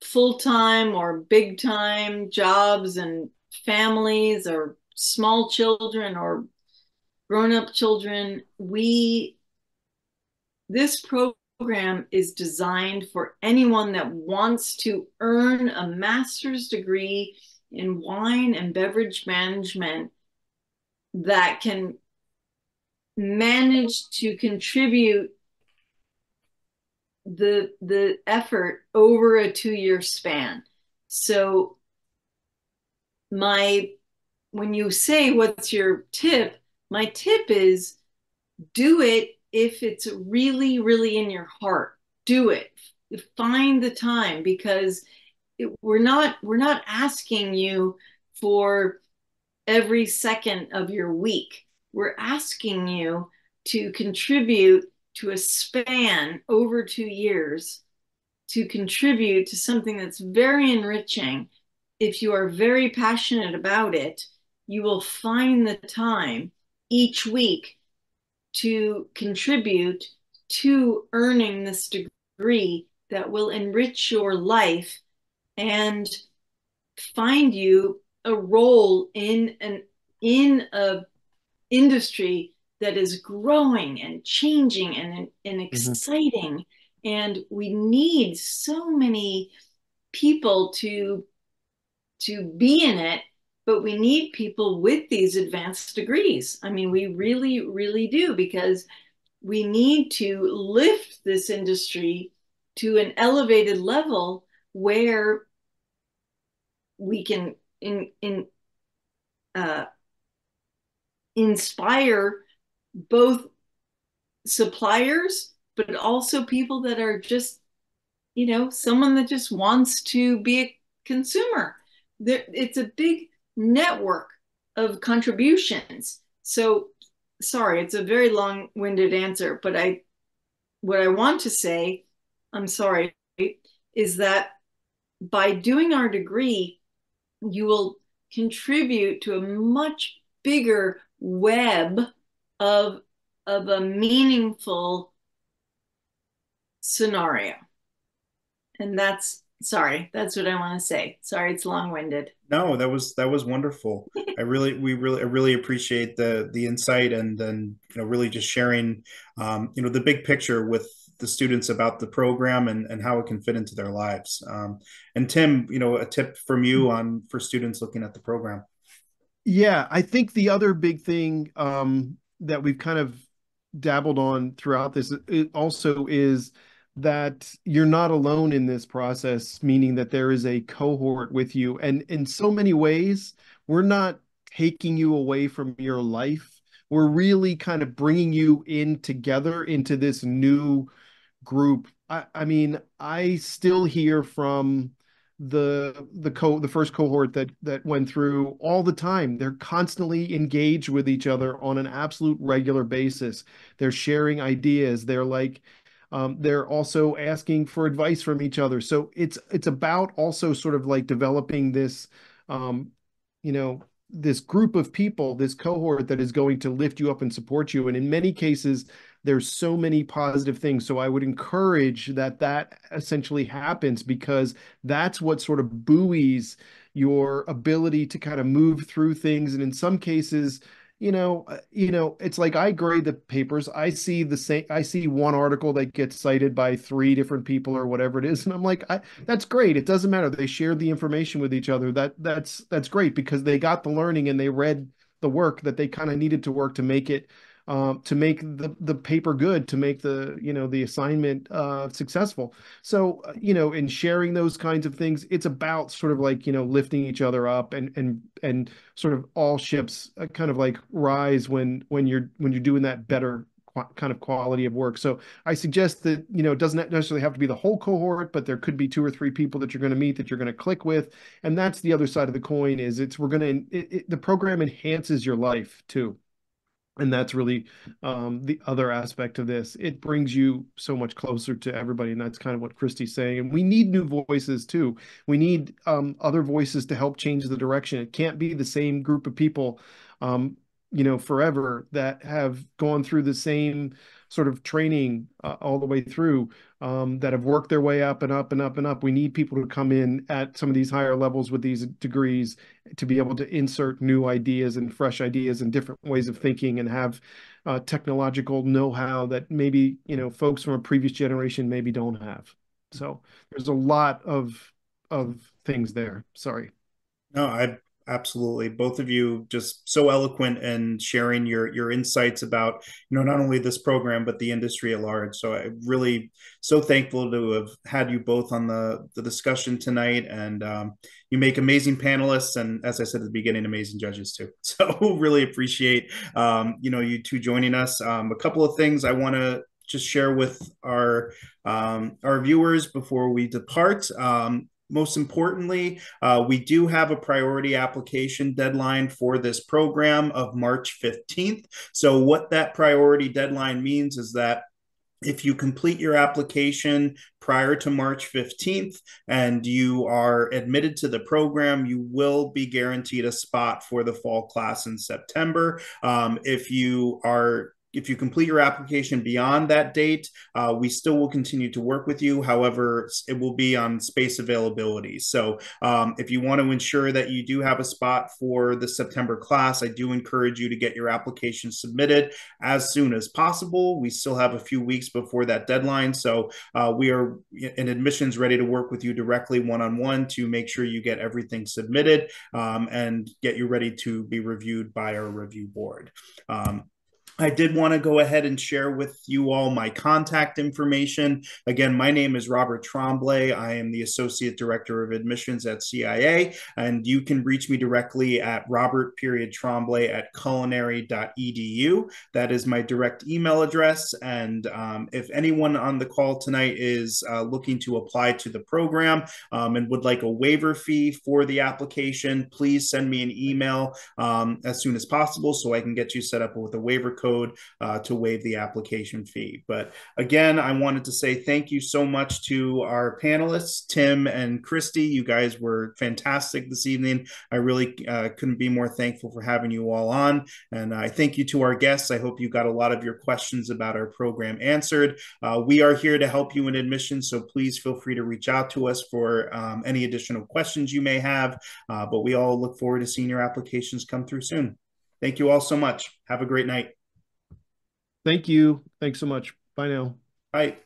full-time or big-time jobs and families or small children or grown-up children, this program is designed for anyone that wants to earn a master's degree in wine and beverage management that can manage to contribute the effort over a 2-year span. So when you say what's your tip, my tip is do it if it's really, really in your heart. Do it. Find the time, because we're not asking you for every second of your week. We're asking you to contribute to a span over 2 years, to contribute to something that's very enriching. If you are very passionate about it, you will find the time each week to contribute to earning this degree that will enrich your life and find you a role in a industry that is growing and changing and exciting. Mm-hmm. And we need so many people to be in it, but we need people with these advanced degrees. I mean, we really, really do, because we need to lift this industry to an elevated level where we can inspire both suppliers, but also people that are just, someone that just wants to be a consumer. It's a big network of contributions. So, sorry, it's a very long-winded answer, but what I want to say, I'm sorry, is that by doing our degree, you will contribute to a much bigger web of a meaningful scenario. And that's what I want to say. Sorry, it's long-winded. No, that was wonderful. I really appreciate the insight and really just sharing the big picture with the students about the program and how it can fit into their lives. And Tim, a tip from you for students looking at the program. Yeah, I think the other big thing that we've kind of dabbled on throughout this it also is that you're not alone in this process, meaning that there is a cohort with you. And in so many ways, we're not taking you away from your life. We're really kind of bringing you in together into this new group. I mean, I still hear from the first cohort that went through all the time. They're constantly engaged with each other on an absolute regular basis. They're sharing ideas. They're also asking for advice from each other. So it's about also sort of like developing this, um, you know, this group of people, this cohort that is going to lift you up and support you. And in many cases, there's so many positive things. So I would encourage that essentially happens, because that's what sort of buoys your ability to kind of move through things. And in some cases, it's like I grade the papers. I see one article that gets cited by three different people or whatever it is, and I'm like, that's great. It doesn't matter. They shared the information with each other. That's great, because they got the learning and they read the work that they kind of needed to work to make it to make the paper good, to make the assignment successful. So in sharing those kinds of things, it's about sort of like lifting each other up, and sort of all ships kind of like rise when you're doing that better kind of quality of work. So I suggest that it doesn't necessarily have to be the whole cohort, but there could be two or three people that you're going to meet that you're going to click with. And that's the other side of the coin. Is the program enhances your life too. And that's really the other aspect of this. It brings you so much closer to everybody, and that's kind of what Christie's saying. And we need new voices too. We need other voices to help change the direction. It can't be the same group of people, forever, that have gone through the same sort of training all the way through, that have worked their way up and up and up and up. We need people to come in at some of these higher levels with these degrees to be able to insert new ideas and fresh ideas and different ways of thinking, and have technological know-how that maybe folks from a previous generation maybe don't have. So there's a lot of things there. Sorry. No, I absolutely. Both of you just so eloquent and sharing your insights about, not only this program but the industry at large. So I really so thankful to have had you both on the discussion tonight, and you make amazing panelists, and as I said at the beginning, amazing judges too. So really appreciate you two joining us. A couple of things I want to just share with our viewers before we depart. Most importantly, we do have a priority application deadline for this program of March 15th. So what that priority deadline means is that if you complete your application prior to March 15th and you are admitted to the program, you will be guaranteed a spot for the fall class in September. If you complete your application beyond that date, we still will continue to work with you. However, it will be on space availability. So if you want to ensure that you do have a spot for the September class, I do encourage you to get your application submitted as soon as possible. We still have a few weeks before that deadline. So we are in admissions ready to work with you directly one-on-one to make sure you get everything submitted and get you ready to be reviewed by our review board. I did want to go ahead and share with you all my contact information. Again, my name is Robert Tremblay. I am the Associate Director of Admissions at CIA, and you can reach me directly at robert.tremblay@culinary.edu. That is my direct email address, and if anyone on the call tonight is looking to apply to the program and would like a waiver fee for the application, please send me an email as soon as possible so I can get you set up with a waiver code to waive the application fee. But again, I wanted to say thank you so much to our panelists, Tim and Christie. You guys were fantastic this evening. I really couldn't be more thankful for having you all on. And I thank you to our guests. I hope you got a lot of your questions about our program answered. We are here to help you in admissions, so please feel free to reach out to us for any additional questions you may have. But we all look forward to seeing your applications come through soon. Thank you all so much. Have a great night. Thank you. Thanks so much. Bye now. Bye.